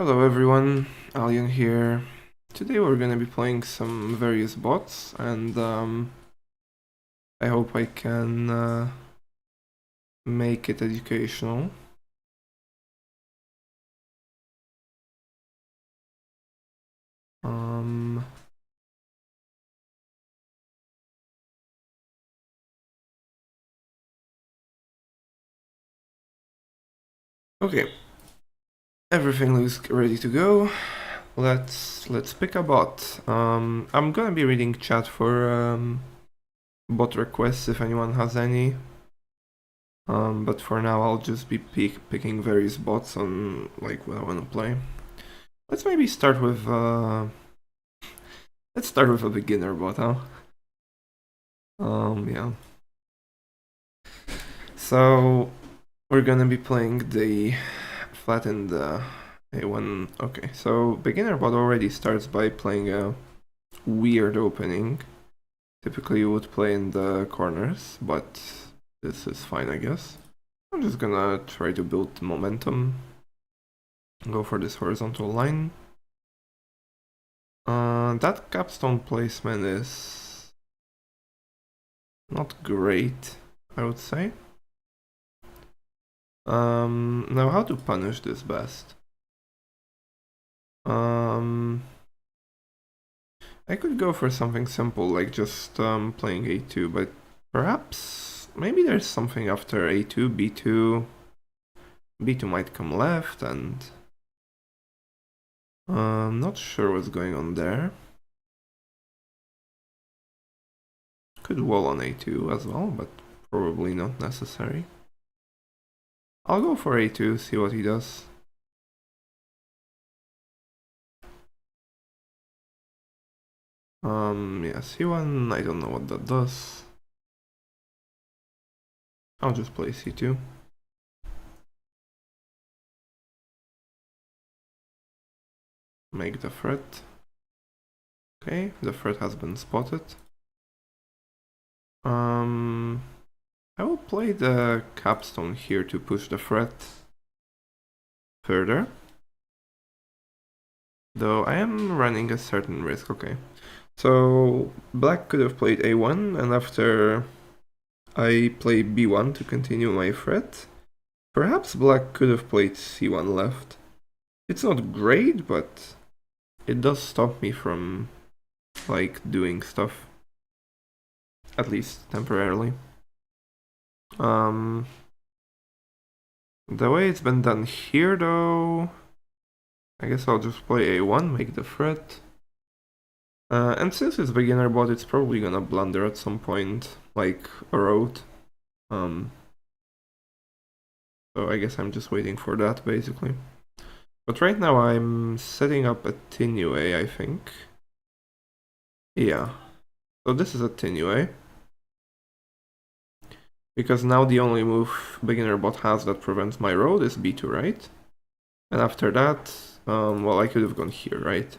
Hello everyone, Alien here. Today we're gonna be playing some various bots, and I hope I can make it educational. Um, okay, everything looks ready to go. Let's pick a bot. I'm gonna be reading chat for bot requests if anyone has any. But for now I'll just be picking various bots on like what I want to play. Let's maybe start with let's start with a beginner bot, huh? Yeah. So we're gonna be playing the flattened A1. Okay, so beginner bot already starts by playing a weird opening. Typically you would play in the corners, but this is fine, I guess. I'm just gonna try to build momentum. Go for this horizontal line. That capstone placement is not great, I would say. Now how to punish this best? I could go for something simple, like just playing a2, but perhaps maybe there's something after a2, b2. b2 might come left, and I'm not sure what's going on there. Could wall on a2 as well, but probably not necessary. I'll go for a2, see what he does. Yeah, c1, I don't know what that does. I'll just play c2. Make the threat. Okay, the threat has been spotted. I will play the capstone here to push the threat further. Though I am running a certain risk, okay. So black could have played a1, and after I play b1 to continue my threat, perhaps black could have played c1 left. It's not great, but it does stop me from, like, doing stuff. At least temporarily. The way it's been done here, though, I guess I'll just play a1, make the threat. And since it's beginner bot, it's probably gonna blunder at some point, like a road. So I guess I'm just waiting for that, basically. But right now I'm setting up a Tinue, I think. Yeah. So this is a Tinue. Because now the only move beginner bot has that prevents my road is b2, right? And after that, well, I could have gone here, right?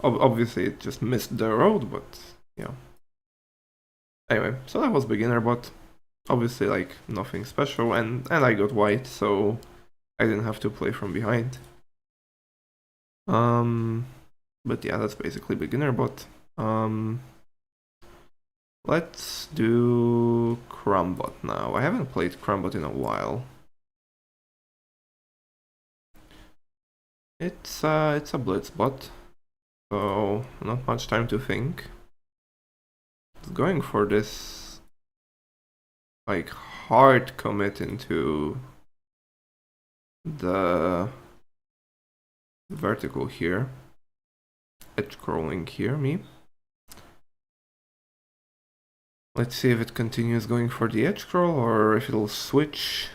Obviously it just missed the road, but yeah. Anyway, so that was beginner bot. Obviously, like, nothing special, and I got white, so I didn't have to play from behind. But yeah, that's basically beginner bot. Let's do Crumbot now. I haven't played Crumbot in a while. It's a blitz bot, so not much time to think. It's going for this, like, hard commit into the vertical here. Edge crawling here, me. Let's see if it continues going for the edge crawl or if it'll switch.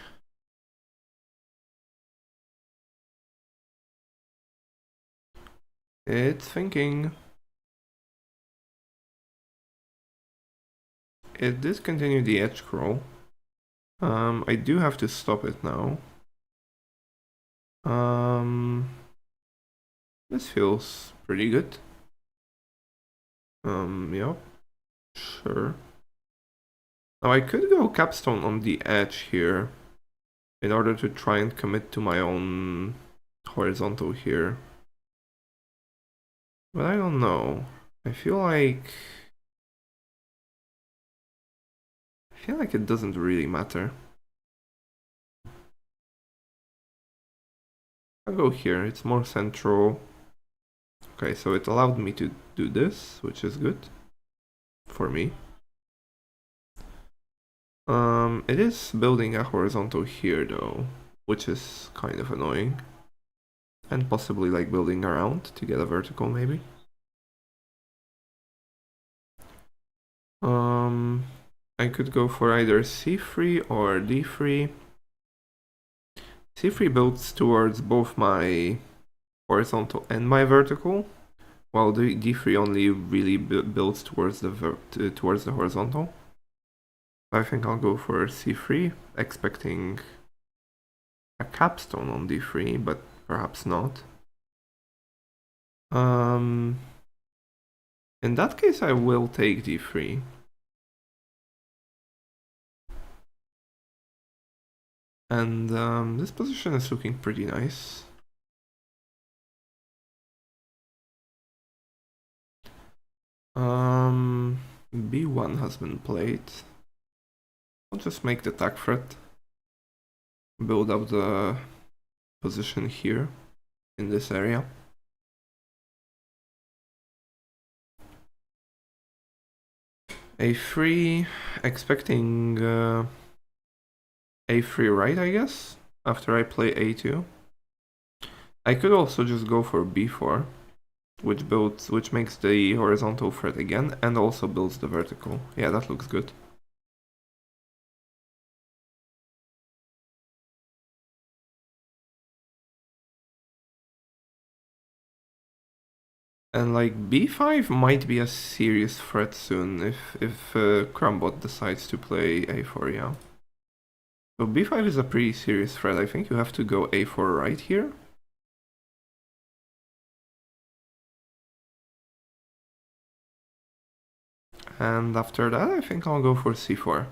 It's thinking. It discontinued the edge crawl. I do have to stop it now. This feels pretty good. Yep. Sure. Now I could go capstone on the edge here. in order to try and commit to my own horizontal here. But I don't know. I feel like it doesn't really matter. I'll go here, it's more central. Okay, so it allowed me to do this, which is good for me. It is building a horizontal here though, which is kind of annoying. And possibly like building around to get a vertical maybe. I could go for either c3 or d3. c3 builds towards both my horizontal and my vertical, while the d3 only really builds towards the horizontal. I think I'll go for c3, expecting a capstone on d3, but perhaps not. In that case, I will take d3. And this position is looking pretty nice. b1 has been played. I'll just make the attack threat. Build up the position here in this area. a3, expecting a3 right, I guess, after I play a2. I could also just go for b4, which makes the horizontal threat again and also builds the vertical. Yeah, that looks good. And like b5 might be a serious threat soon if Crumbot decides to play a4, yeah. So b5 is a pretty serious threat. I think you have to go a4 right here. And after that, I think I'll go for c4.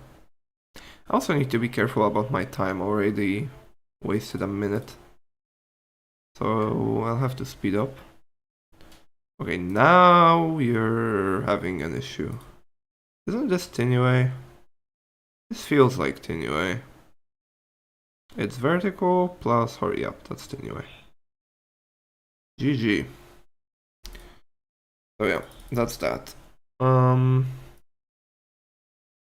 I also need to be careful about my time. Already wasted a minute. So I'll have to speed up. Okay, now you're having an issue. Isn't this Tinue? This feels like Tinue. It's vertical plus hurry up, that's Tinue. GG. So yeah, that's that.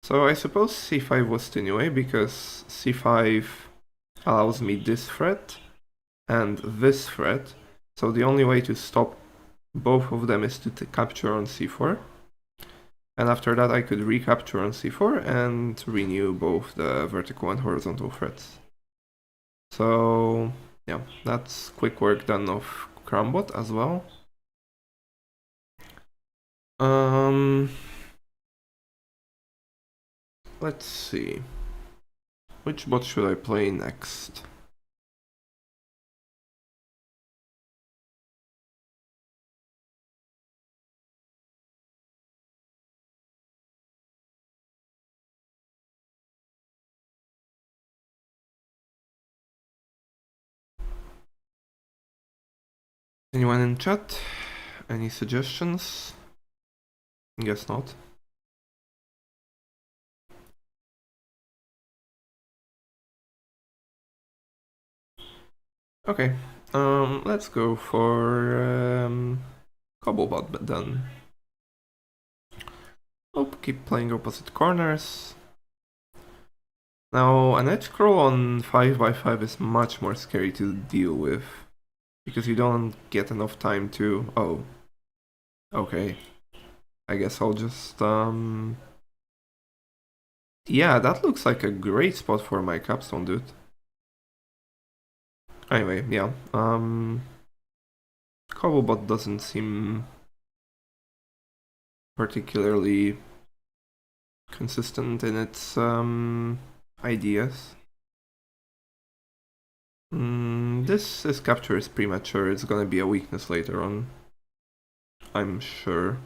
So I suppose c5 was Tinue because c5 allows me this threat and this threat. So the only way to stop both of them is to capture on c4. And after that I could recapture on c4 and renew both the vertical and horizontal threats. So yeah, that's quick work done of Crumbot as well. Let's see. Which bot should I play next? Anyone in chat? Any suggestions? Guess not. Okay, let's go for Cobblebot then. Oh, keep playing opposite corners. Now, an edge scroll on 5x5 is much more scary to deal with, because you don't get enough time to... Oh. Okay. I guess I'll just... Yeah, that looks like a great spot for my capstone, dude. Anyway, yeah. Cobblebot doesn't seem particularly consistent in its ideas. This capture is premature. It's gonna be a weakness later on, I'm sure.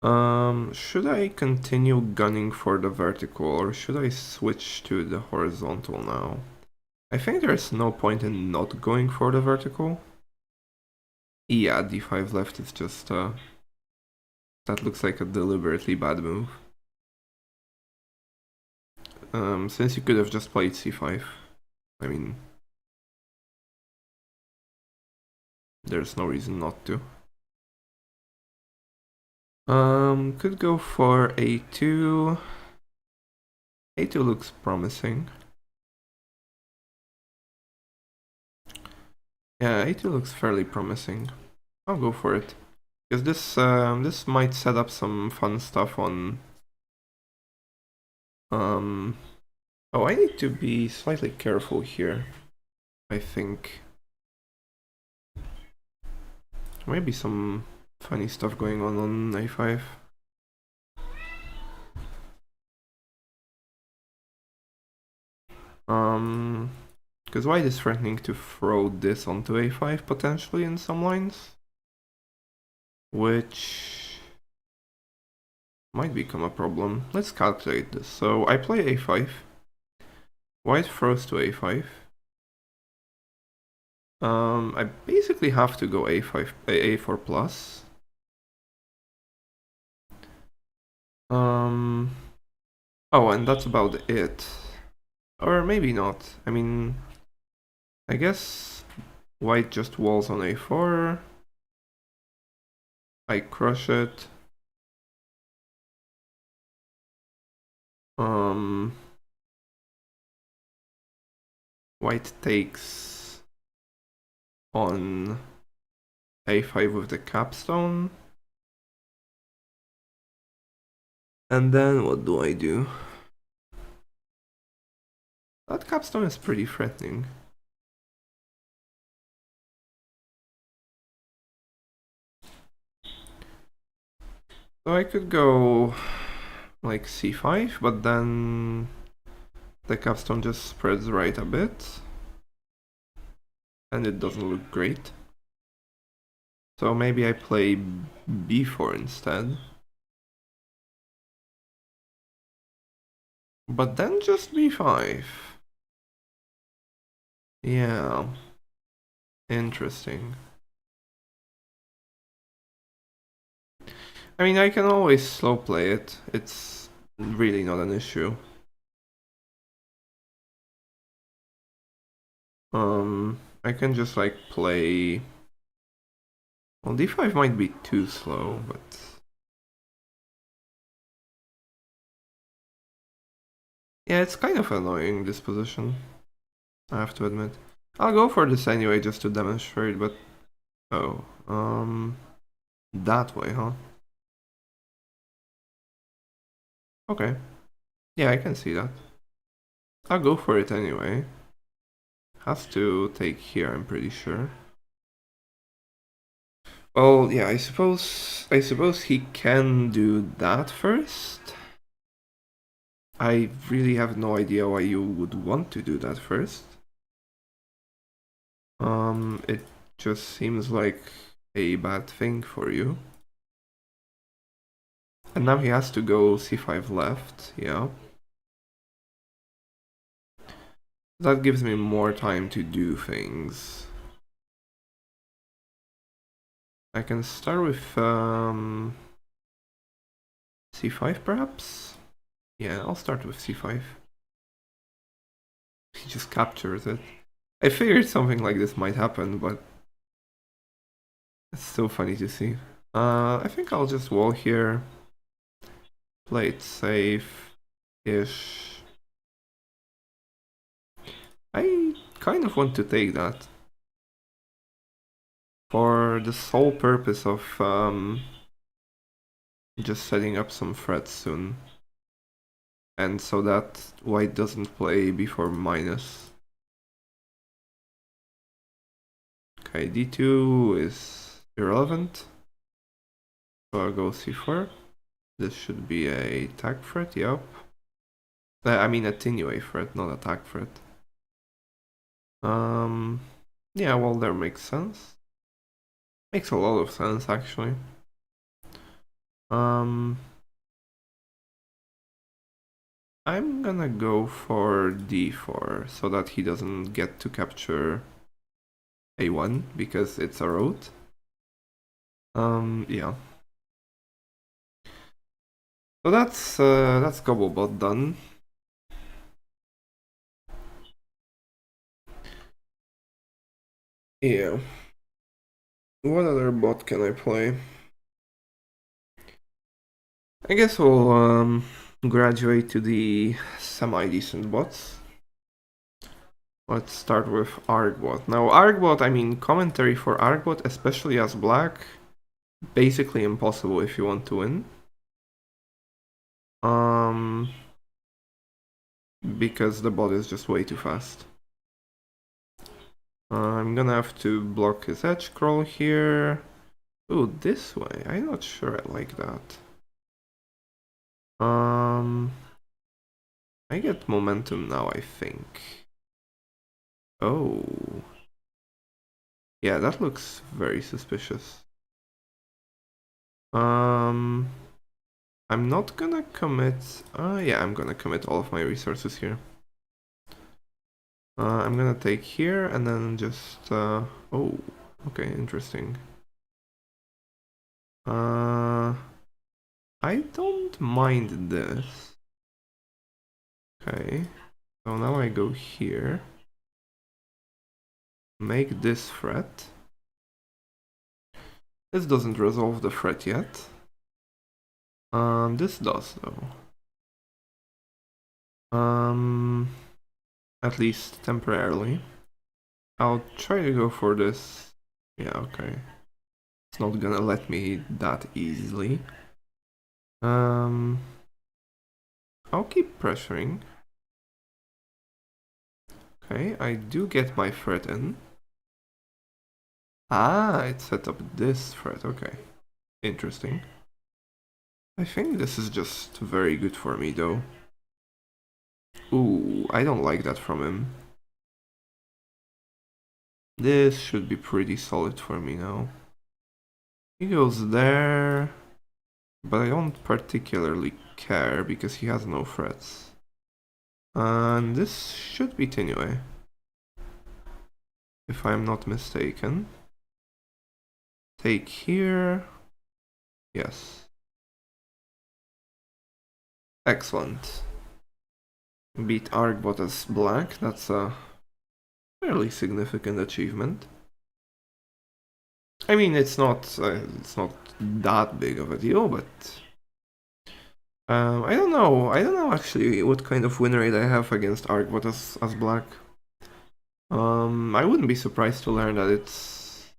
Should I continue gunning for the vertical or should I switch to the horizontal now? I think there's no point in not going for the vertical. Yeah, d5 left is just, that looks like a deliberately bad move. Since you could have just played c5. I mean, there's no reason not to. Could go for a2. a2 looks promising. Yeah, a2 looks fairly promising. I'll go for it. Because this might set up some fun stuff on... Oh, I need to be slightly careful here, I think. Maybe some funny stuff going on a5. Because white is threatening to throw this onto a5 potentially in some lines, which might become a problem. Let's calculate this. So I play a5, white throws to a5. I basically have to go a5, a4 plus. Oh, and that's about it. Or maybe not. I mean, I guess white just walls on a4. I crush it. White takes on a5 with the capstone. And then what do I do? That capstone is pretty threatening. So I could go like c5, but then the capstone just spreads right a bit. And it doesn't look great. So maybe I play b4 instead. But then just b5. Yeah. Interesting. I mean, I can always slow play it. It's really not an issue. I can just like play... Well, d5 might be too slow, but... Yeah, it's kind of annoying, this position. I have to admit. I'll go for this anyway, just to demonstrate, but... Oh, that way, huh? Okay. Yeah, I can see that. I'll go for it anyway. Has to take here, I'm pretty sure. Well, yeah, I suppose he can do that first. I really have no idea why you would want to do that first. It just seems like a bad thing for you. And now he has to go c5 left, yeah. That gives me more time to do things. I can start with c5 perhaps? Yeah, I'll start with c5. He just captures it. I figured something like this might happen, but it's still funny to see. I think I'll just wall here. Play it safe-ish. I kind of want to take that. For the sole purpose of just setting up some threats soon. And so that white doesn't play before minus. Okay, d2 is irrelevant. So I'll go c4. This should be a tag threat, yep. I mean attenuate threat, not attack threat. Yeah, well, that makes sense. Makes a lot of sense, actually. I'm gonna go for d4 so that he doesn't get to capture a1 because it's a road. Yeah. So that's Gobblebot done. Yeah. What other bot can I play? I guess we'll graduate to the semi-decent bots. Let's start with Argbot. Now Argbot, I mean commentary for Argbot, especially as black, basically impossible if you want to win. Because the bot is just way too fast. I'm gonna have to block his edge scroll here. Ooh, this way. I'm not sure I like that. I get momentum now, I think. Oh. Yeah, that looks very suspicious. I'm not gonna commit. Yeah, I'm gonna commit all of my resources here. I'm gonna take here and then just. Oh, okay, interesting. I don't mind this. Okay, so now I go here. Make this threat. This doesn't resolve the threat yet. This does though. At least temporarily. I'll try to go for this. Yeah, okay. It's not gonna let me that easily. I'll keep pressuring. Okay, I do get my threat in. Ah, it set up this threat, okay. Interesting. I think this is just very good for me though. Ooh, I don't like that from him. This should be pretty solid for me now. He goes there, but I don't particularly care because he has no threats. And this should be Tinue, if I'm not mistaken. Take here. Yes. Excellent. Beat Argbot as black. That's a fairly significant achievement. I mean, it's not that big of a deal, but I don't know. I don't know actually what kind of win rate I have against Argbot as black. I wouldn't be surprised to learn that it's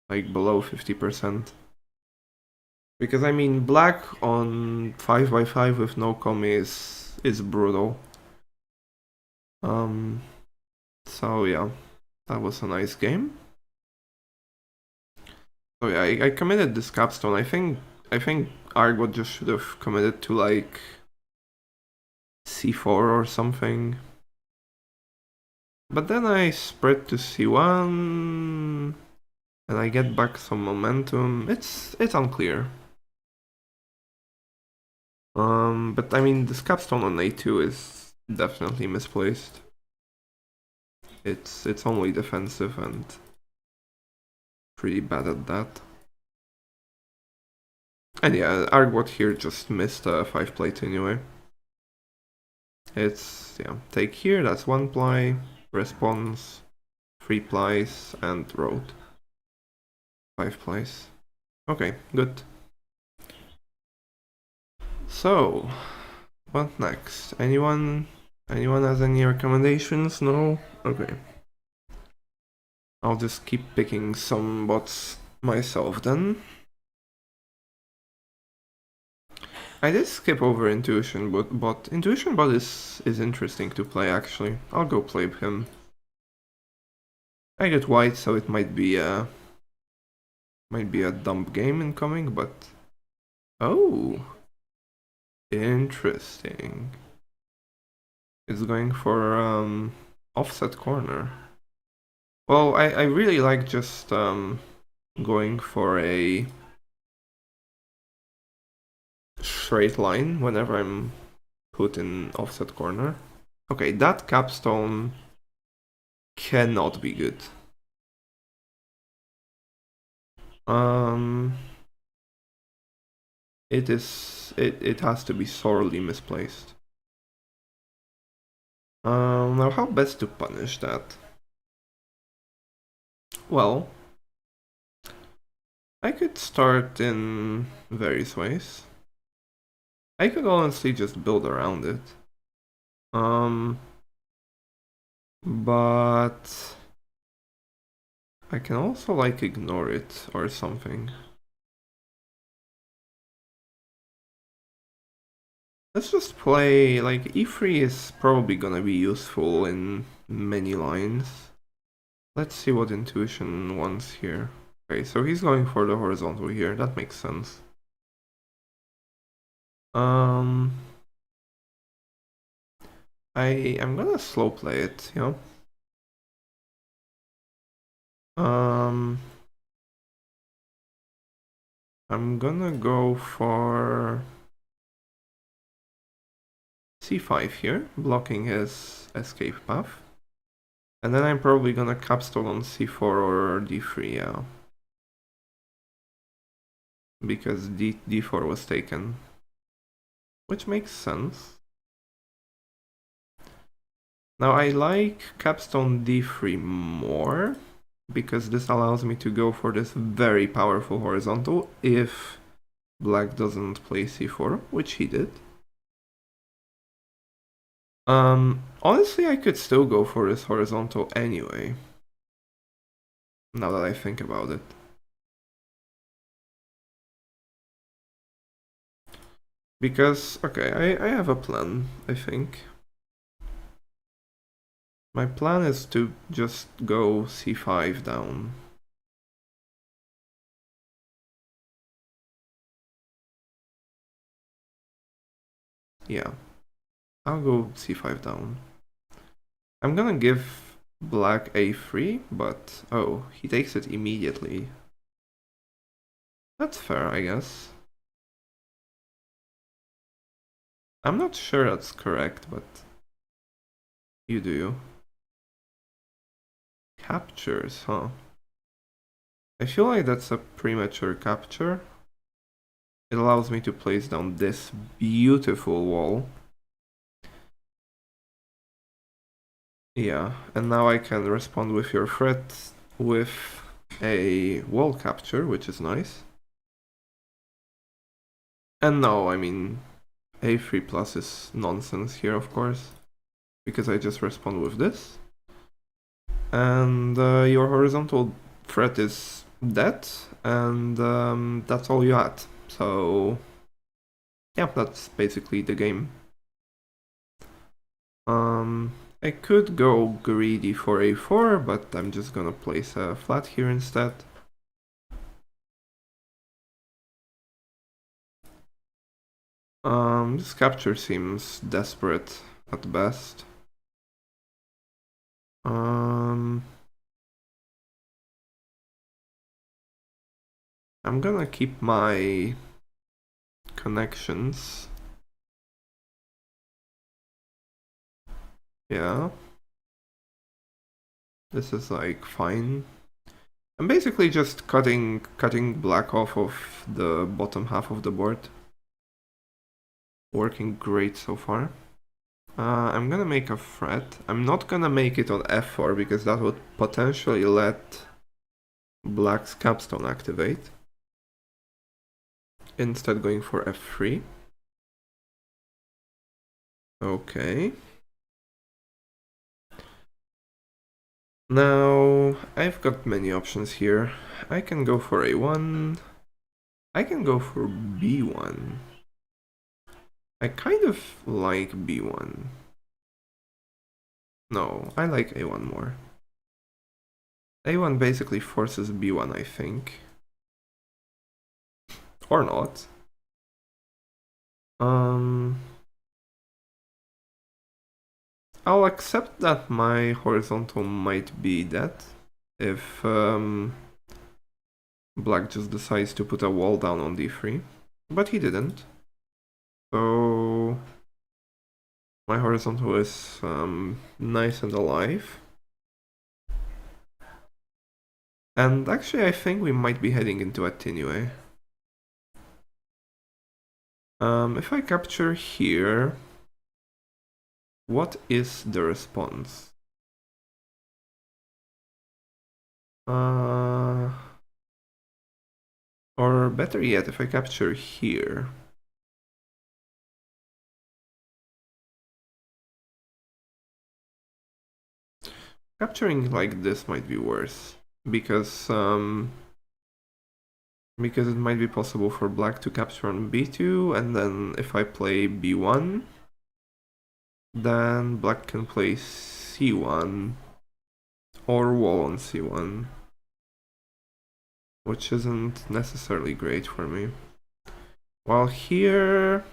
like below 50%. Because I mean, black on 5x5 with no commie is brutal. So yeah, that was a nice game. So yeah, I committed this capstone. I think Argbot just should have committed to like c4 or something. But then I spread to c1 and I get back some momentum. It's unclear. But I mean, this capstone on a2 is definitely misplaced. It's only defensive and pretty bad at that. And yeah, Argbot here just missed a 5 plate anyway. It's, yeah, take here, that's 1 ply, response, 3 plies, and road. 5 plies. Okay, good. So, what next? Anyone has any recommendations? No? Okay. I'll just keep picking some bots myself then. I did skip over Intuition, but Intuition bot is interesting to play actually. I'll go play him. I get white, so it might be a dump game incoming, but oh, interesting. It's going for offset corner. Well, I really like just going for a straight line whenever I'm put in offset corner. Okay, that capstone cannot be good. It has to be sorely misplaced. Now how best to punish that? Well, I could start in various ways. I could honestly just build around it. But I can also like ignore it or something. Let's just play, like, e3 is probably gonna be useful in many lines. Let's see what intuition wants here. Okay, so he's going for the horizontal here, that makes sense. I'm gonna slow play it, you know? I'm gonna go for c5 here, blocking his escape path. And then I'm probably gonna capstone on c4 or d3, yeah. Because d4 was taken. Which makes sense. Now I like capstone d3 more, because this allows me to go for this very powerful horizontal if black doesn't play c4, which he did. Honestly, I could still go for this horizontal anyway, now that I think about it. Because, okay, I have a plan, I think. My plan is to just go c5 down. Yeah, I'll go c5 down. I'm gonna give black a3, but oh, he takes it immediately. That's fair, I guess. I'm not sure that's correct, but you do. Captures, huh? I feel like that's a premature capture. It allows me to place down this beautiful wall. Yeah, and now I can respond with your threat with a wall capture, which is nice. And no, I mean, a3 plus is nonsense here, of course, because I just respond with this. And your horizontal threat is dead, and that's all you had. So, yeah, that's basically the game. I could go greedy for a4, but I'm just gonna place a flat here instead. This capture seems desperate at best. I'm gonna keep my connections. Yeah. This is like fine. I'm basically just cutting black off of the bottom half of the board. Working great so far. I'm gonna make a threat. I'm not gonna make it on f4 because that would potentially let black's capstone activate. Instead going for f3. Okay. Now, I've got many options here. I can go for a1. I can go for b1. I kind of like b1. No, I like a1 more. a1 basically forces b1, I think. Or not. I'll accept that my horizontal might be dead if black just decides to put a wall down on d3, but he didn't. So my horizontal is nice and alive. And actually, I think we might be heading into Atinue. If I capture here, what is the response? Or better yet, if I capture here. Capturing like this might be worse, because it might be possible for black to capture on b2, and then if I play b1, then black can play c1 or wall on c1, which isn't necessarily great for me. While here,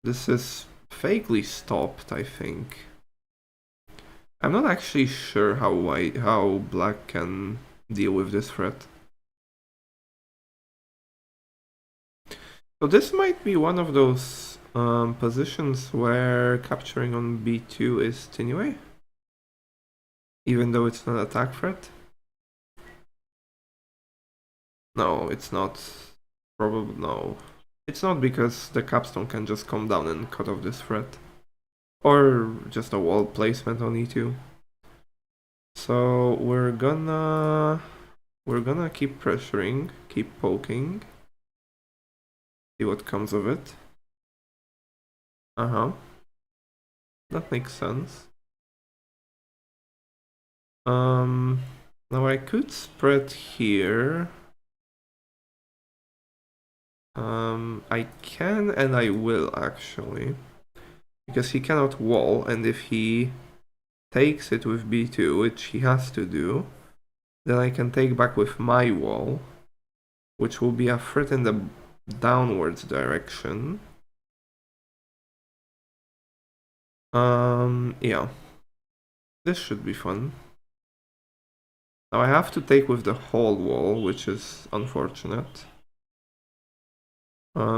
this is vaguely stopped, I think. I'm not actually sure how black can deal with this threat. So this might be one of those positions where capturing on b2 is Tinue, even though it's not attack threat. No, it's not. Probably no. It's not, because the capstone can just come down and cut off this threat. Or just a wall placement on e2. So we're gonna keep pressuring, keep poking. See what comes of it. That makes sense. Now I could spread here. I can and I will actually, because he cannot wall, and if he takes it with b2, which he has to do, then I can take back with my wall, which will be a threat in the downwards direction. Yeah. This should be fun. Now I have to take with the whole wall, which is unfortunate.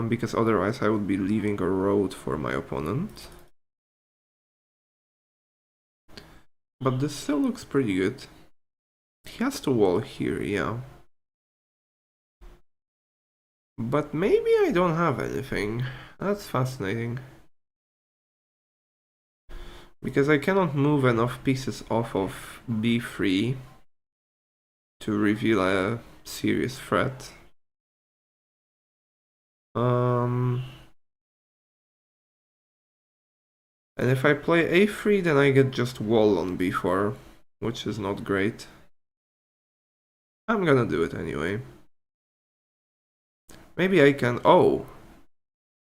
Because otherwise I would be leaving a road for my opponent. But this still looks pretty good. He has to wall here, yeah. But maybe I don't have anything. That's fascinating. Because I cannot move enough pieces off of b3 to reveal a serious threat. And if I play a3, then I get just wall on b4, which is not great. I'm gonna do it anyway. Maybe I can... Oh!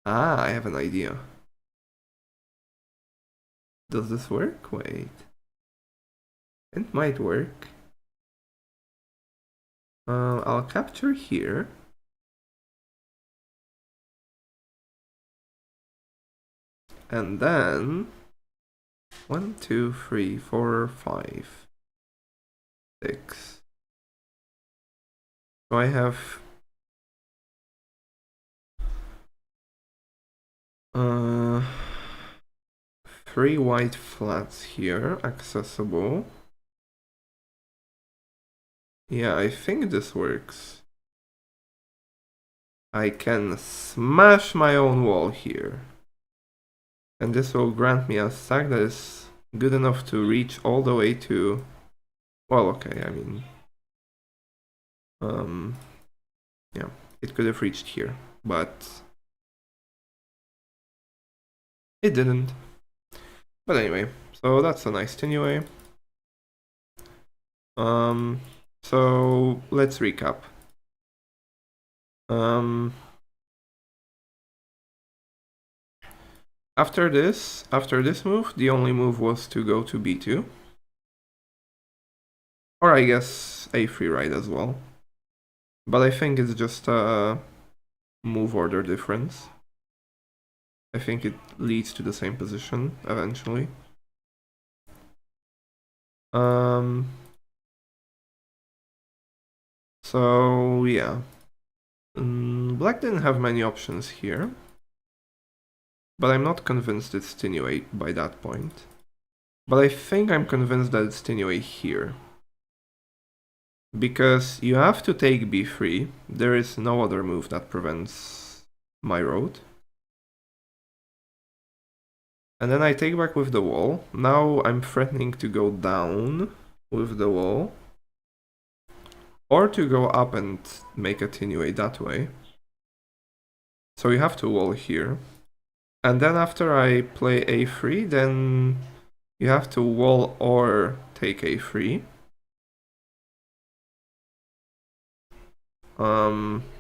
Ah, I have an idea. Does this work? Wait. It might work. I'll capture here. And then 1, 2, 3, 4, 5, 6. So I have 3 white flats here accessible. Yeah, I think this works. I can smash my own wall here. And this will grant me a stack that is good enough to reach all the way to... Well, okay, I mean... yeah, it could have reached here, but... it didn't. But anyway, so that's a nice Tinue. So let's recap. After this move, the only move was to go to b2. Or I guess a3 right as well. But I think it's just a move order difference. I think it leads to the same position eventually. So yeah. Black didn't have many options here. but I'm not convinced it's Tinue by that point. But I think I'm convinced that it's Tinue here. Because you have to take b3, there is no other move that prevents my road. And then I take back with the wall. Now I'm threatening to go down with the wall. Or to go up and make a Tinue that way. So you have to wall here. And then after I play a3, then you have to wall or take a3.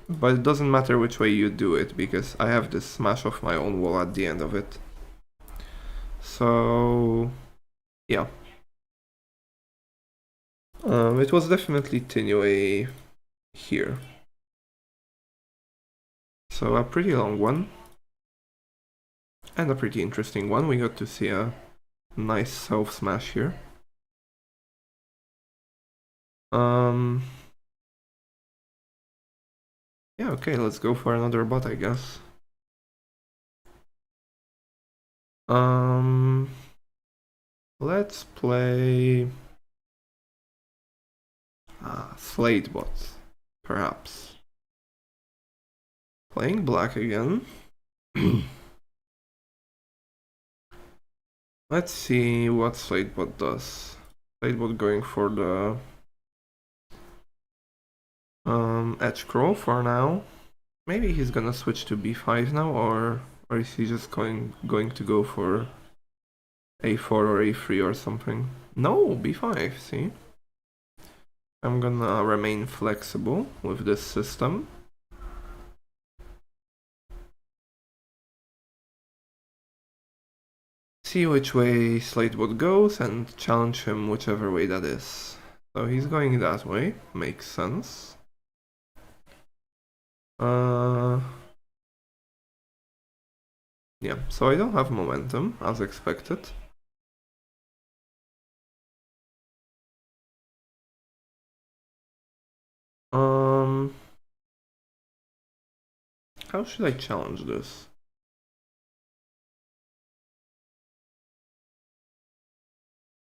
But it doesn't matter which way you do it, because I have this smash of my own wall at the end of it. So, yeah. It was definitely Tinue here. So a pretty long one. And a pretty interesting one. We got to see a nice self-smash here. Yeah, okay, let's go for another bot, I guess. Let's play Slate bot, perhaps. Playing black again. Let's see what Slatebot does. Slatebot going for the edge scroll for now. Maybe he's gonna switch to b5 now, or is he just going to go for a4 or a3 or something? No, b5, see? I'm gonna remain flexible with this system. See which way Slatebot goes and challenge him whichever way that is. So he's going that way, makes sense. Yeah, so I don't have momentum, as expected. How should I challenge this?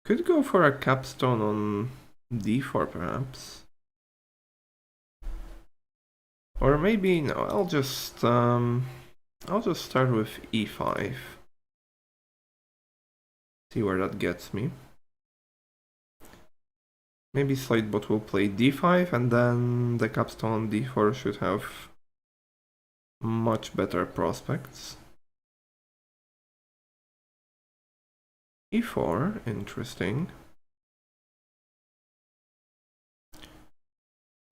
Could go for a capstone on d4 perhaps. Or maybe no, I'll just start with e5. See where that gets me. Maybe Slatebot will play d5 and then the capstone on d4 should have much better prospects. e4, interesting.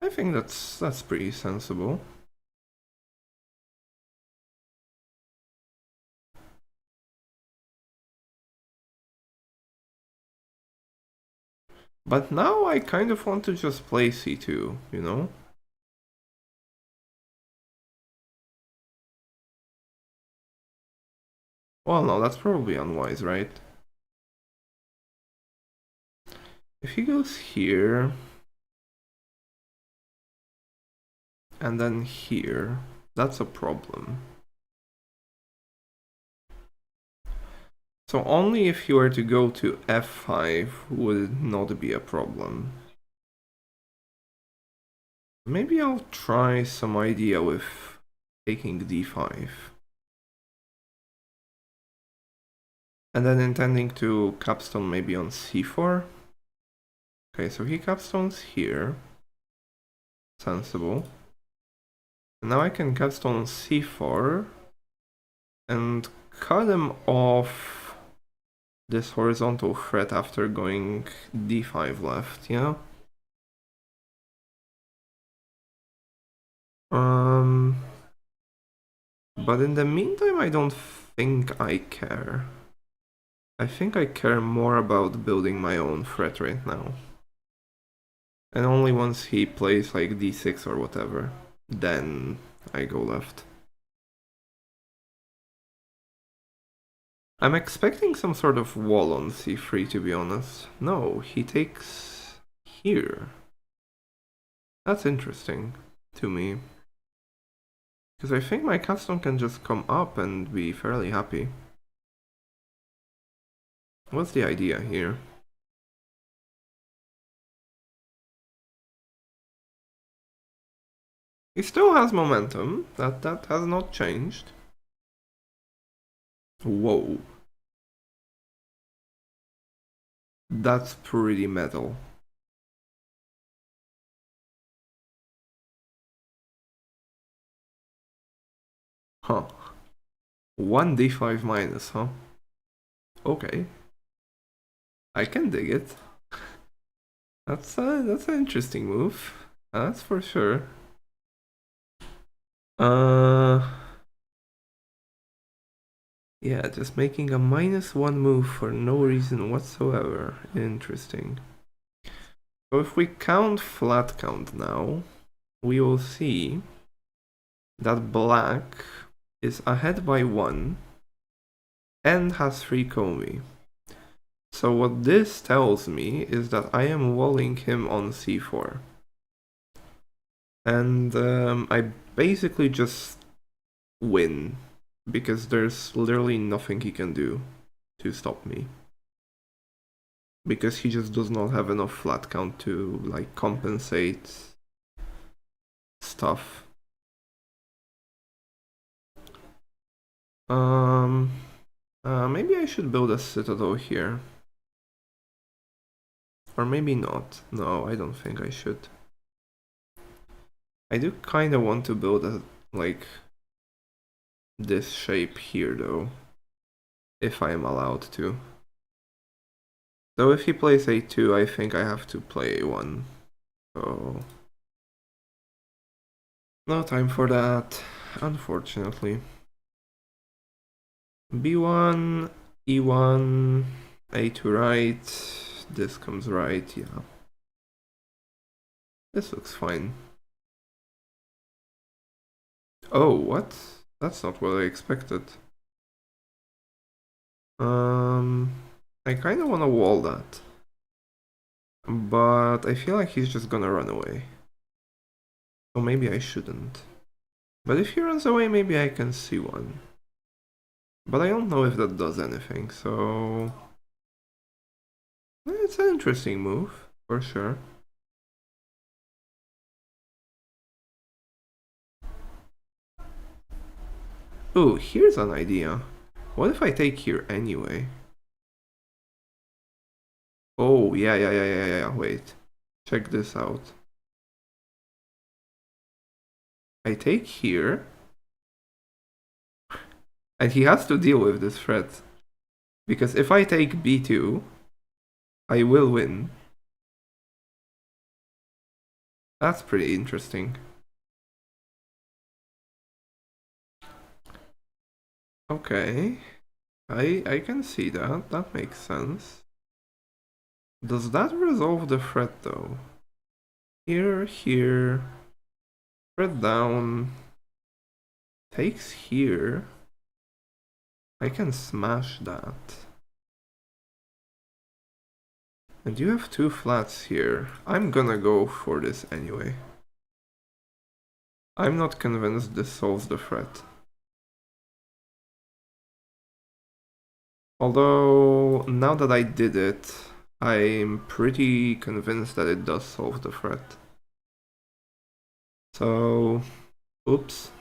I think that's pretty sensible. But now I kind of want to just play c2, you know? Well, no, that's probably unwise, right? If he goes here, and then here, that's a problem. So only if you were to go to f5 would it not be a problem. Maybe I'll try some idea with taking d5. And then intending to capstone maybe on c4. Okay, so he capstones here. Sensible. And now I can capstone on c4 and cut him off this horizontal threat after going d5 left, yeah? But in the meantime, I don't think I care. I think I care more about building my own threat right now. And only once he plays like d6 or whatever, then I go left. I'm expecting some sort of wall on c3, to be honest. No, he takes here. That's interesting to me. Because I think my capstone can just come up and be fairly happy. What's the idea here? He still has momentum. That has not changed. Whoa. That's pretty metal. Huh. 1d5 minus, huh? Okay. I can dig it. That's an interesting move. That's for sure. Yeah, just making a -1 move for no reason whatsoever. Interesting. So if we count flat count now, we will see that black is ahead by 1 and has 3 Komi. So what this tells me is that I am walling him on c4. And I basically just win, because there's literally nothing he can do to stop me. Because he just does not have enough flat count to like compensate stuff. Maybe I should build a citadel here. Or maybe not. No, I don't think I should. I do kind of want to build a, like, this shape here though. If I am allowed to. Though if he plays a2, I think I have to play a1. So... no time for that, unfortunately. b1, e1, a2 right, this comes right, yeah. This looks fine. Oh, what? That's not what I expected. I kind of want to wall that. But I feel like he's just gonna run away. So maybe I shouldn't. But if he runs away, maybe I can c1. But I don't know if that does anything, so... it's an interesting move, for sure. Ooh, here's an idea. What if I take here anyway? Oh, yeah, wait. Check this out. I take here. And he has to deal with this threat. Because if I take b2, I will win. That's pretty interesting. Okay. I can see that. That makes sense. Does that resolve the threat though? Here, threat down. Takes here. I can smash that. And you have 2 flats here. I'm gonna go for this anyway. I'm not convinced this solves the threat. Although, now that I did it, I'm pretty convinced that it does solve the threat. So, oops.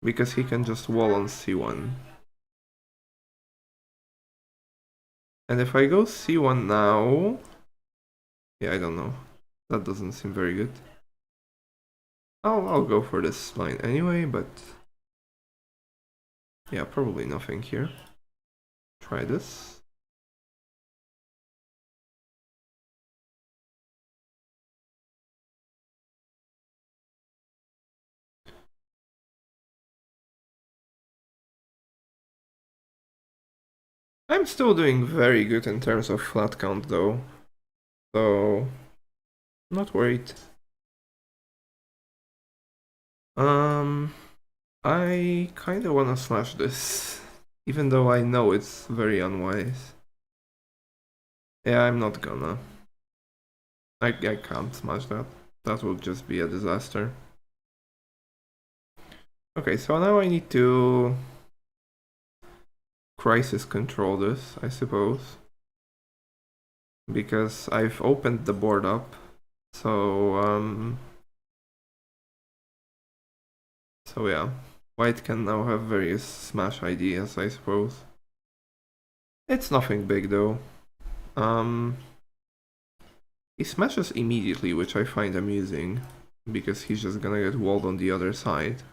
Because he can just wall on c1. And if I go c1 now... yeah, I don't know. That doesn't seem very good. I'll go for this line anyway, but... yeah, probably nothing here. Try this. I'm still doing very good in terms of flat count though. So... not worried. I kinda wanna slash this. Even though I know it's very unwise. Yeah, I'm not gonna. I can't smash that. That would just be a disaster. Okay, so now I need to crisis control this, I suppose. Because I've opened the board up. So yeah. White can now have various smash ideas, I suppose. It's nothing big though. He smashes immediately, which I find amusing, because he's just gonna get walled on the other side.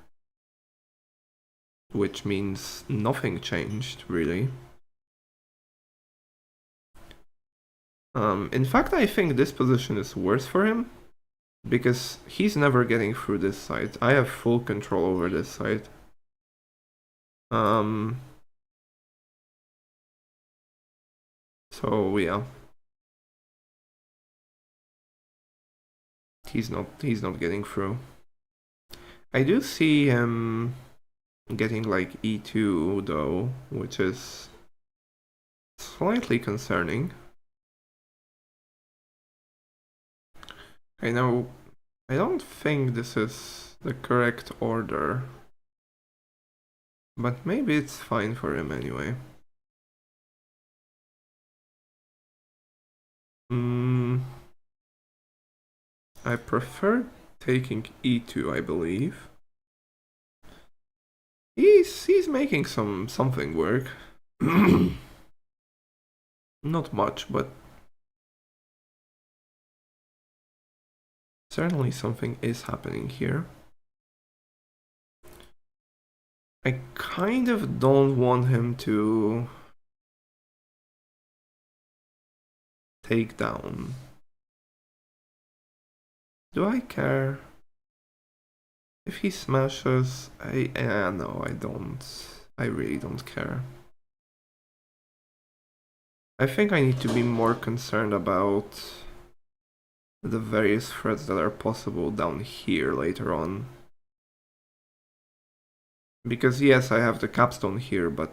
Which means nothing changed, really. In fact, I think this position is worse for him, because he's never getting through this side. I have full control over this side. So yeah. He's not getting through. I do see him getting like e2 though, which is slightly concerning. I know, I don't think this is the correct order, but maybe it's fine for him anyway. I prefer taking e2, I believe. He's making something work. Not much, but certainly something is happening here. I kind of don't want him to take down. Do I care? If he smashes, no, I don't. I really don't care. I think I need to be more concerned about the various threats that are possible down here later on. Because yes, I have the capstone here, but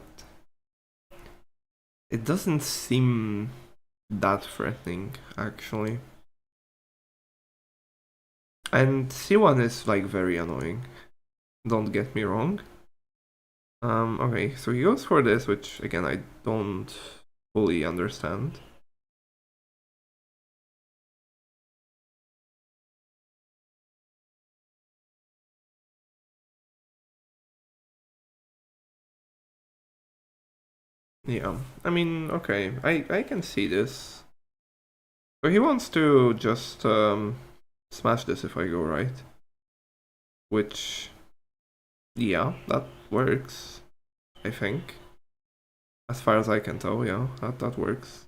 it doesn't seem that threatening, actually. And C1 is like very annoying. Don't get me wrong. Okay, so he goes for this, which again I don't fully understand. Yeah, I mean, okay, I can see this. So he wants to just smash this if I go right. Which, yeah, that works, I think. As far as I can tell, yeah, that works.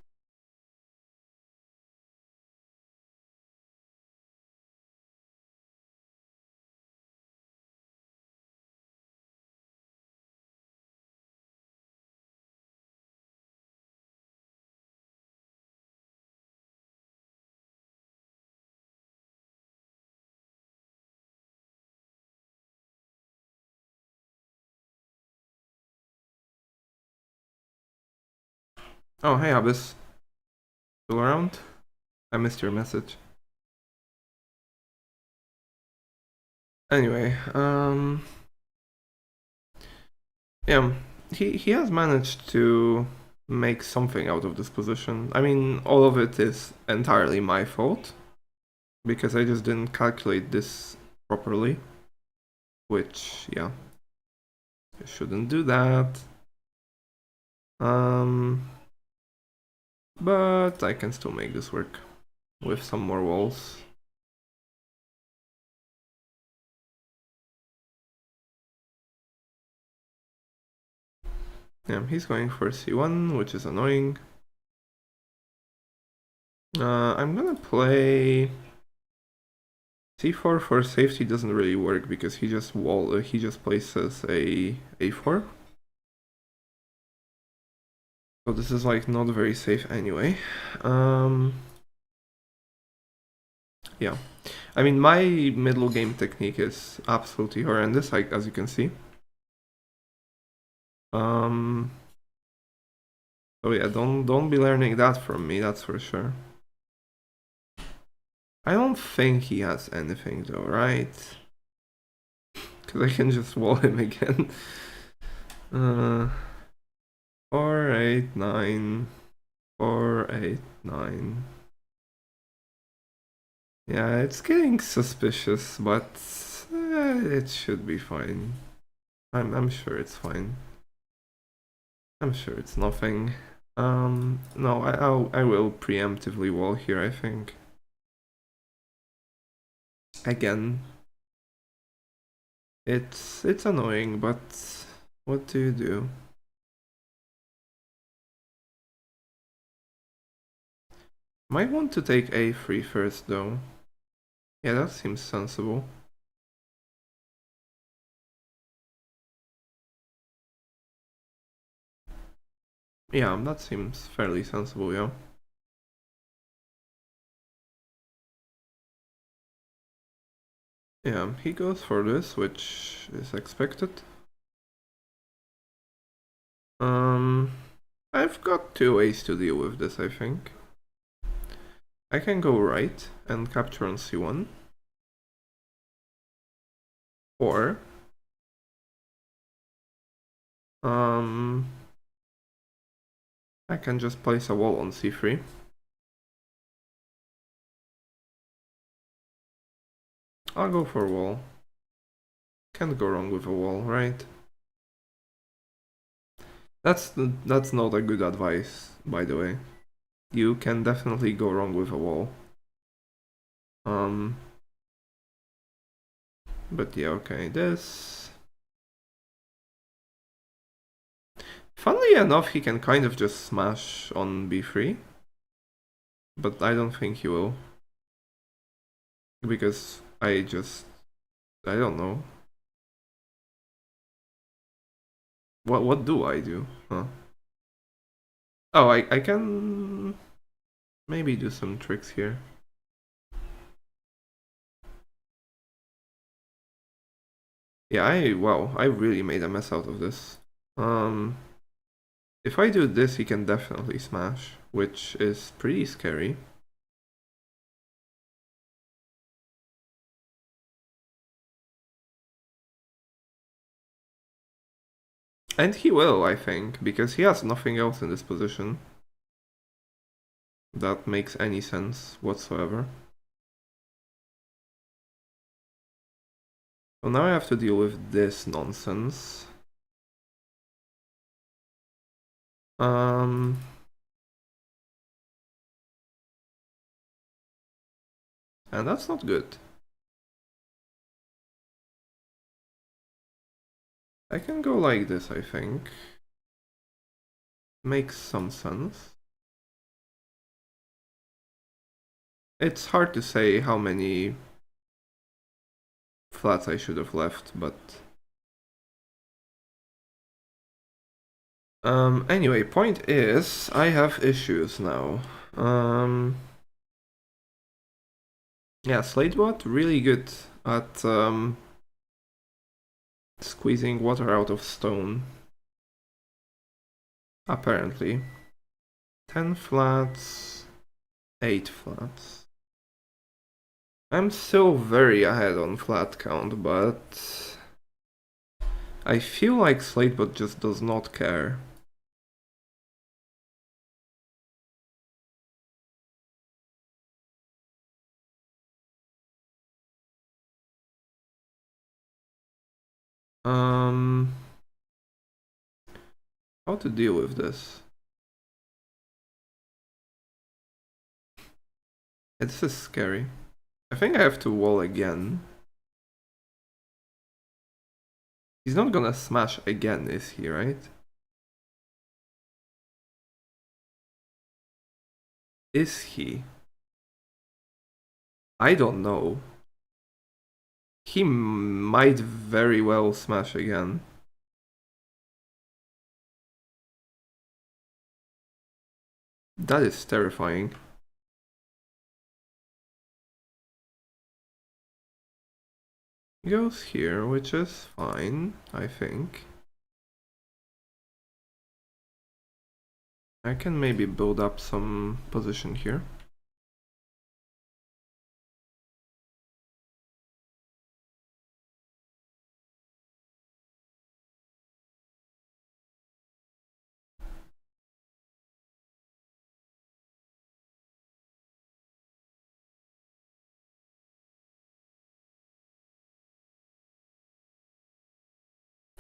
Oh, hey Abyss. Still around? I missed your message. Anyway, yeah, he has managed to make something out of this position. I mean, all of it is entirely my fault, because I just didn't calculate this properly. Which, yeah, I shouldn't do that. But I can still make this work with some more walls. Yeah, he's going for C1, which is annoying. I'm gonna play C4 for safety. Doesn't really work because he just places a A4. So this is like not very safe anyway. Yeah, I mean my middle game technique is absolutely horrendous, like as you can see. So yeah, don't be learning that from me, that's for sure. I don't think he has anything though, right? Because I can just wall him again. 4, 8, 9. 4, 8, 9. Yeah, it's getting suspicious, but it should be fine. I'm sure it's fine. I'm sure it's nothing. No, I will preemptively wall here, I think. Again, it's annoying, but what do you do? Might want to take a3 first, though. Yeah, that seems sensible. Yeah, that seems fairly sensible, yeah. Yeah, he goes for this, which is expected. I've got two ways to deal with this, I think. I can go right and capture on c1. Or I can just place a wall on c3. I'll go for a wall. Can't go wrong with a wall, right? That's not a good advice, by the way. You can definitely go wrong with a wall. But yeah, okay, this... Funnily enough, he can kind of just smash on b3. But I don't think he will. Because I don't know. What do I do? Huh? Oh, I can maybe do some tricks here. Yeah, I really made a mess out of this. If I do this, he can definitely smash, which is pretty scary. And he will, I think, because he has nothing else in this position that makes any sense whatsoever. So now I have to deal with this nonsense. And that's not good. I can go like this, I think. Makes some sense. It's hard to say how many flats I should have left, but... Anyway, point is, I have issues now. Yeah, Slatebot, really good at squeezing water out of stone. Apparently. 10 flats, 8 flats. I'm still very ahead on flat count, but... I feel like Slatebot just does not care. How to deal with this? This is scary. I think I have to wall again. He's not gonna smash again, is he, right? Is he? I don't know. He might very well smash again. That is terrifying. He goes here, which is fine, I think. I can maybe build up some position here.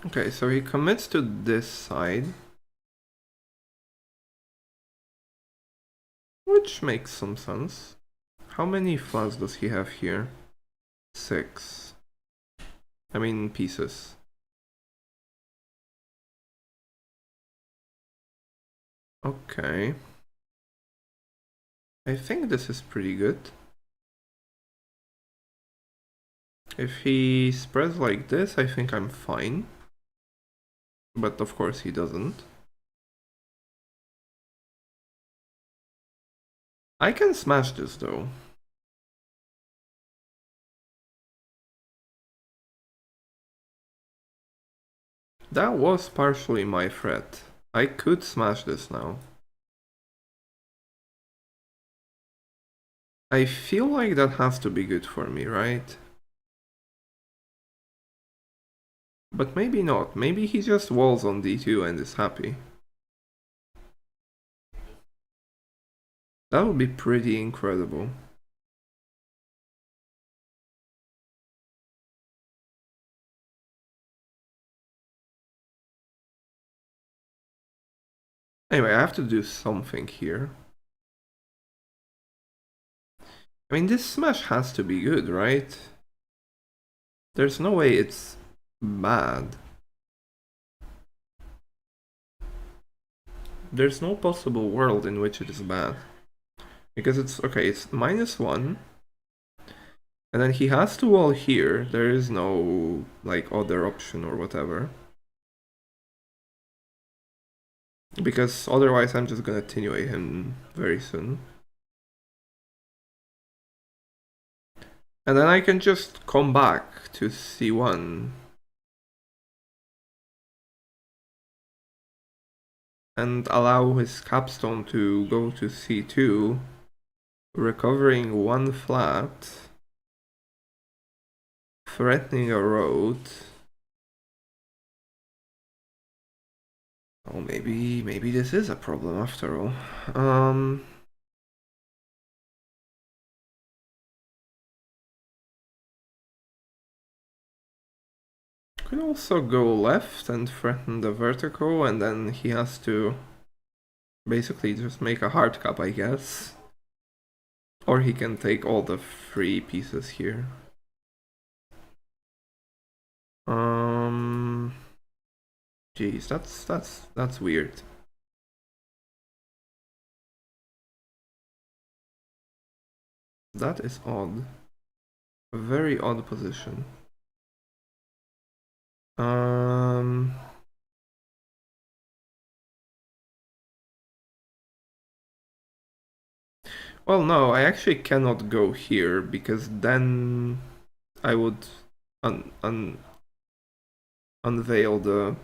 Okay, so he commits to this side. Which makes some sense. How many flats does he have here? 6. I mean pieces. Okay. I think this is pretty good. If he spreads like this, I think I'm fine. But of course he doesn't. I can smash this though. That was partially my threat. I could smash this now. I feel like that has to be good for me, right? But maybe not. Maybe he just walls on d2 and is happy. That would be pretty incredible. Anyway, I have to do something here. I mean, this smash has to be good, right? There's no way it's bad. There's no possible world in which it is bad. Because it's, okay, it's -1. And then he has to wall here. There is no, like, other option or whatever. Because otherwise I'm just gonna attenuate him very soon. And then I can just come back to c1. And allow his capstone to go to c2, recovering 1 flat, threatening a road. Oh, maybe this is a problem after all. Could also go left and threaten the vertical, and then he has to basically just make a hard cap, I guess. Or he can take all the free pieces here. Jeez, that's weird. That is odd. A very odd position. Well, no, I actually cannot go here because then I would unveil the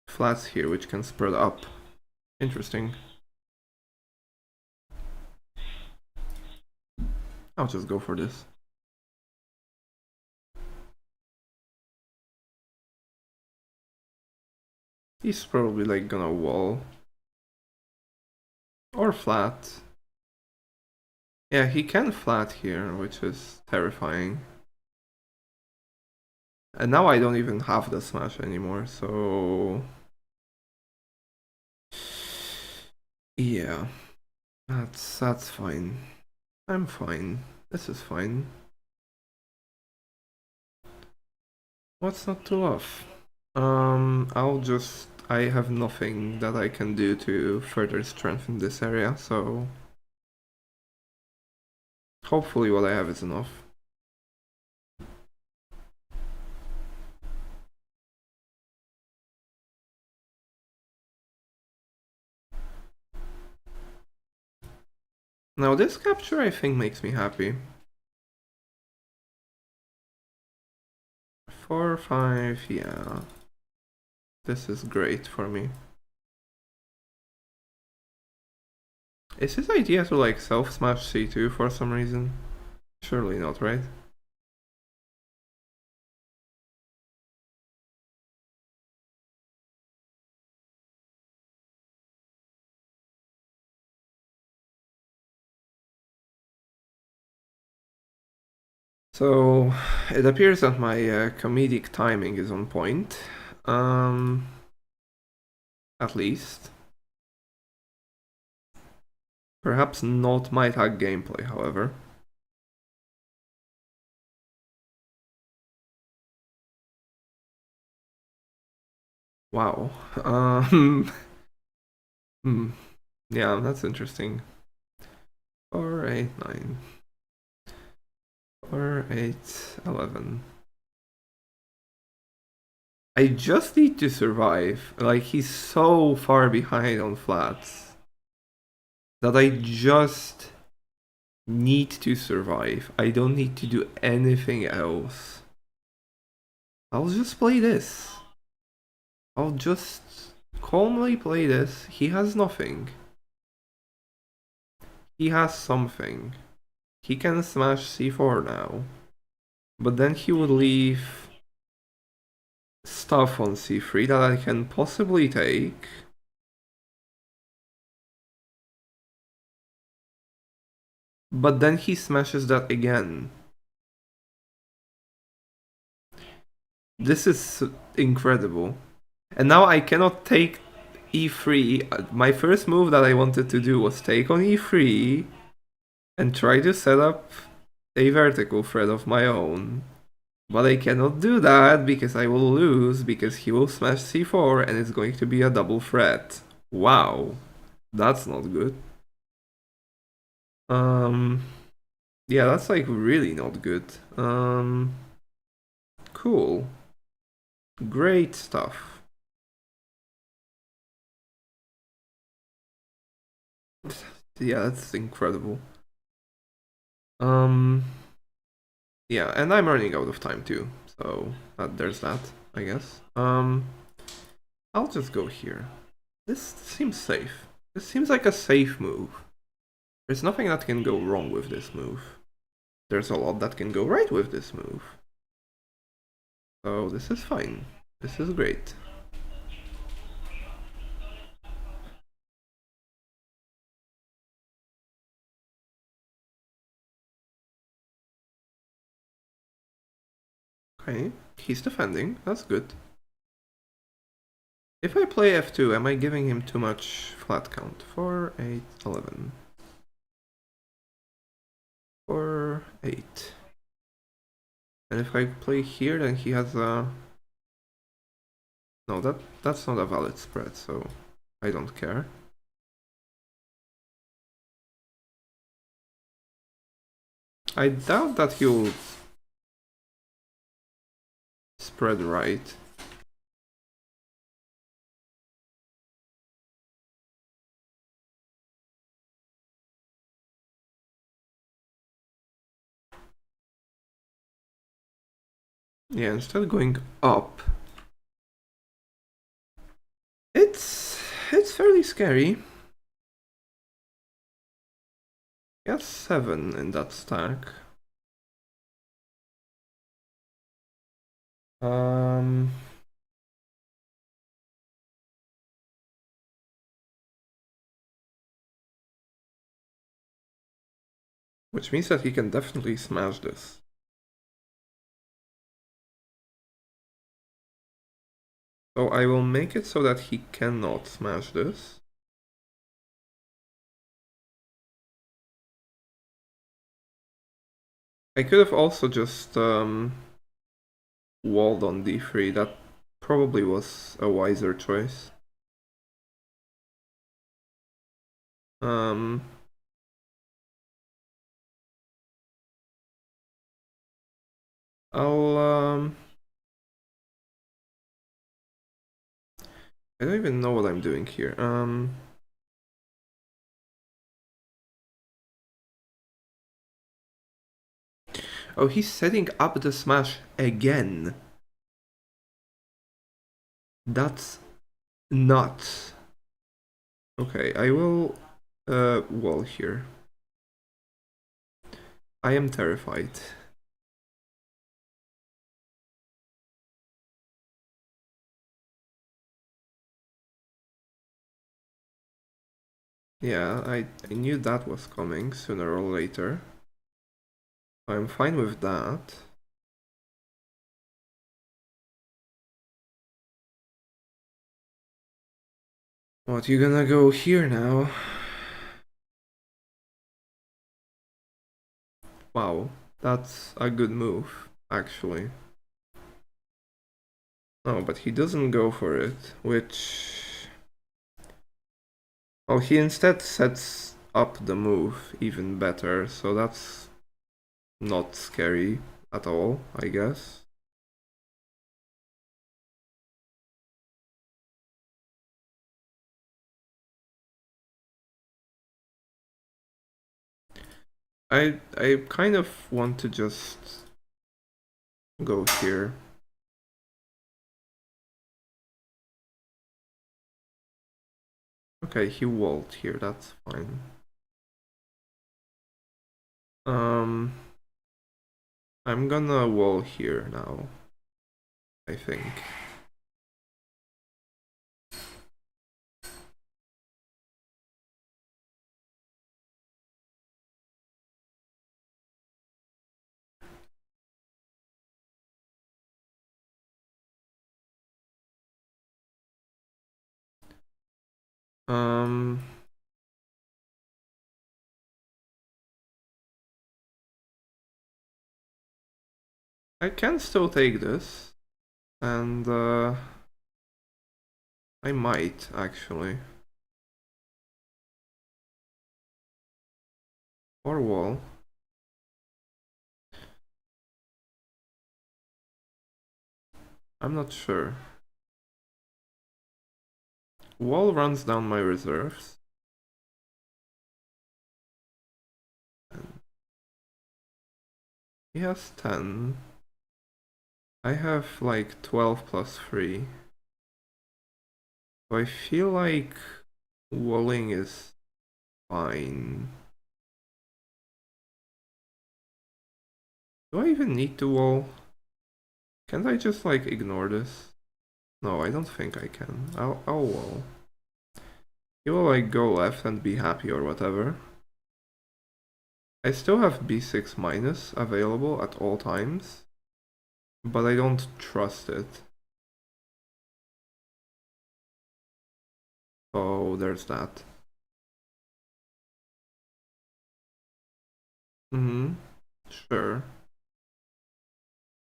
flats here, which can spread up. Interesting. I'll just go for this. He's probably like gonna wall. Or flat. Yeah, he can flat here, which is terrifying. And now I don't even have the smash anymore, so... Yeah. That's fine. I'm fine. This is fine. What's not to love? I have nothing that I can do to further strengthen this area, so hopefully what I have is enough. Now this capture I think makes me happy. 4, 5, yeah. This is great for me. Is his idea to like self-smash c2 for some reason? Surely not, right? So it appears that my comedic timing is on point. At least. Perhaps not my tag gameplay, however. Wow. Hmm. Yeah, that's interesting. 4, 8, 9. 4, 8, 11. I just need to survive. Like, he's so far behind on flats that I just need to survive. I don't need to do anything else. I'll just play this. I'll just calmly play this. He has nothing. He has something. He can smash c4 now. But then he would leave stuff on c3 that I can possibly take. But then he smashes that again. This is incredible. And now I cannot take e3. My first move that I wanted to do was take on e3 and try to set up a vertical thread of my own. But I cannot do that because I will lose because he will smash c4 and it's going to be a double threat. Wow. That's not good. Yeah, that's like really not good. Cool. Great stuff. Yeah, that's incredible. Yeah, and I'm running out of time too, so there's that, I guess. I'll just go here. This seems safe. This seems like a safe move. There's nothing that can go wrong with this move. There's a lot that can go right with this move. So this is fine. This is great. Okay, he's defending. That's good. If I play f2, am I giving him too much flat count? 4, 8, 11. 4, 8. And if I play here, then he has a... No, that's not a valid spread, so I don't care. I doubt that he'll spread right. Yeah, instead going up. It's fairly scary. He has 7 in that stack. Which means that he can definitely smash this. So I will make it so that he cannot smash this. I could have also just walled on d3. That probably was a wiser choice. I'll I don't even know what I'm doing here. Oh, he's setting up the smash again. That's nuts. Okay, I will wall here. I am terrified. Yeah, I knew that was coming sooner or later. I'm fine with that. What, you gonna go here now? Wow, that's a good move, actually. No, but he doesn't go for it, which... Oh, he instead sets up the move even better, so that's not scary at all, I guess. I kind of want to just go here. Okay, he walled here, that's fine. Um, I'm gonna wall here now, I think. Um, I can still take this, and I might actually. Or wall. I'm not sure. Wall runs down my reserves. He has 10. I have like 12 plus 3. So I feel like walling is fine. Do I even need to wall? Can't I just like ignore this? No, I don't think I can. I'll wall. He will like go left and be happy or whatever. I still have b6 minus available at all times, but I don't trust it. Oh, there's that. Mm-hmm. Sure.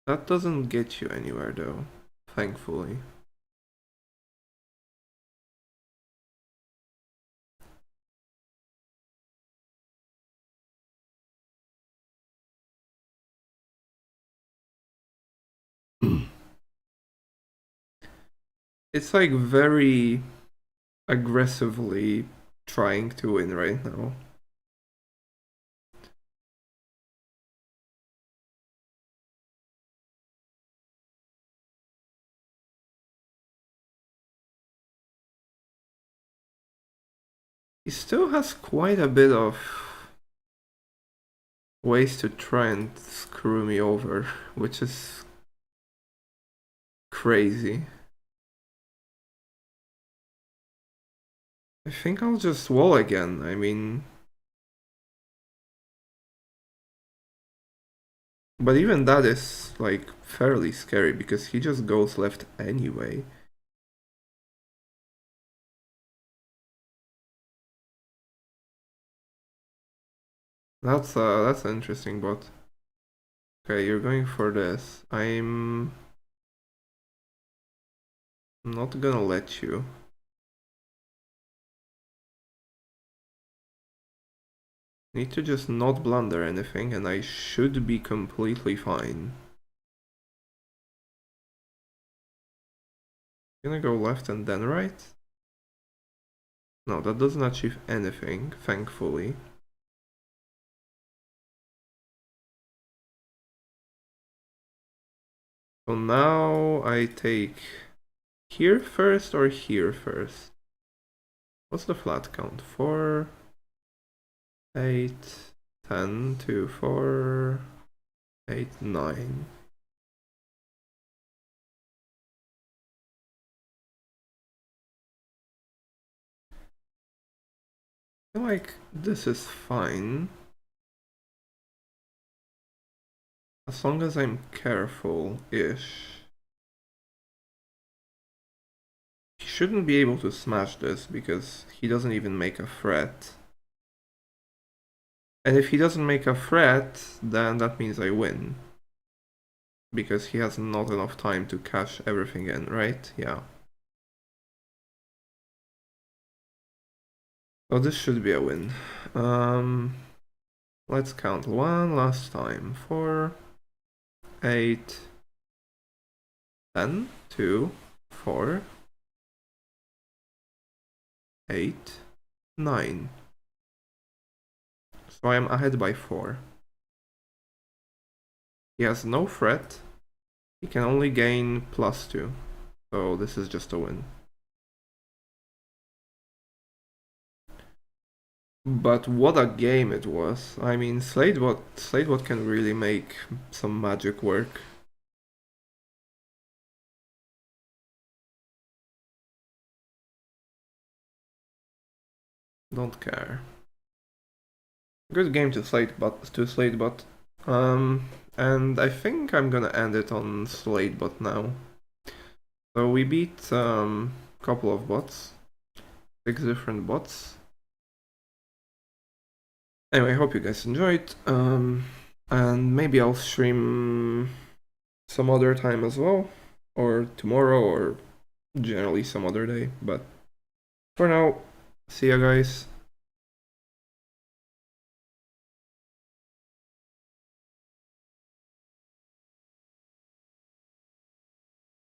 That doesn't get you anywhere though, thankfully. It's like very aggressively trying to win right now. He still has quite a bit of ways to try and screw me over, which is crazy. I think I'll just wall again. I mean, but even that is like fairly scary because he just goes left anyway. That's interesting, but okay, you're going for this. I'm not gonna let you. Need to just not blunder anything and I should be completely fine. Gonna go left and then right? No, that doesn't achieve anything, thankfully. So now I take here first or here first? What's the flat count? 4, 8, 10, 2, 4, 8, 9. I feel like this is fine. As long as I'm careful-ish. He shouldn't be able to smash this because he doesn't even make a threat. And if he doesn't make a threat, then that means I win. Because he has not enough time to cash everything in, right? Yeah. Oh, this should be a win. Let's count one last time. 4, 8, 10, 2, 4, 8, 9. So I am ahead by 4. He has no threat. He can only gain +2. So this is just a win. But what a game it was. I mean, Sladebot can really make some magic work. Don't care. Good game to Sladebot. And I think I'm gonna end it on Sladebot now. So we beat a couple of bots. 6 different bots. Anyway, I hope you guys enjoyed. And maybe I'll stream some other time as well. Or tomorrow, or generally some other day. But for now, see ya guys.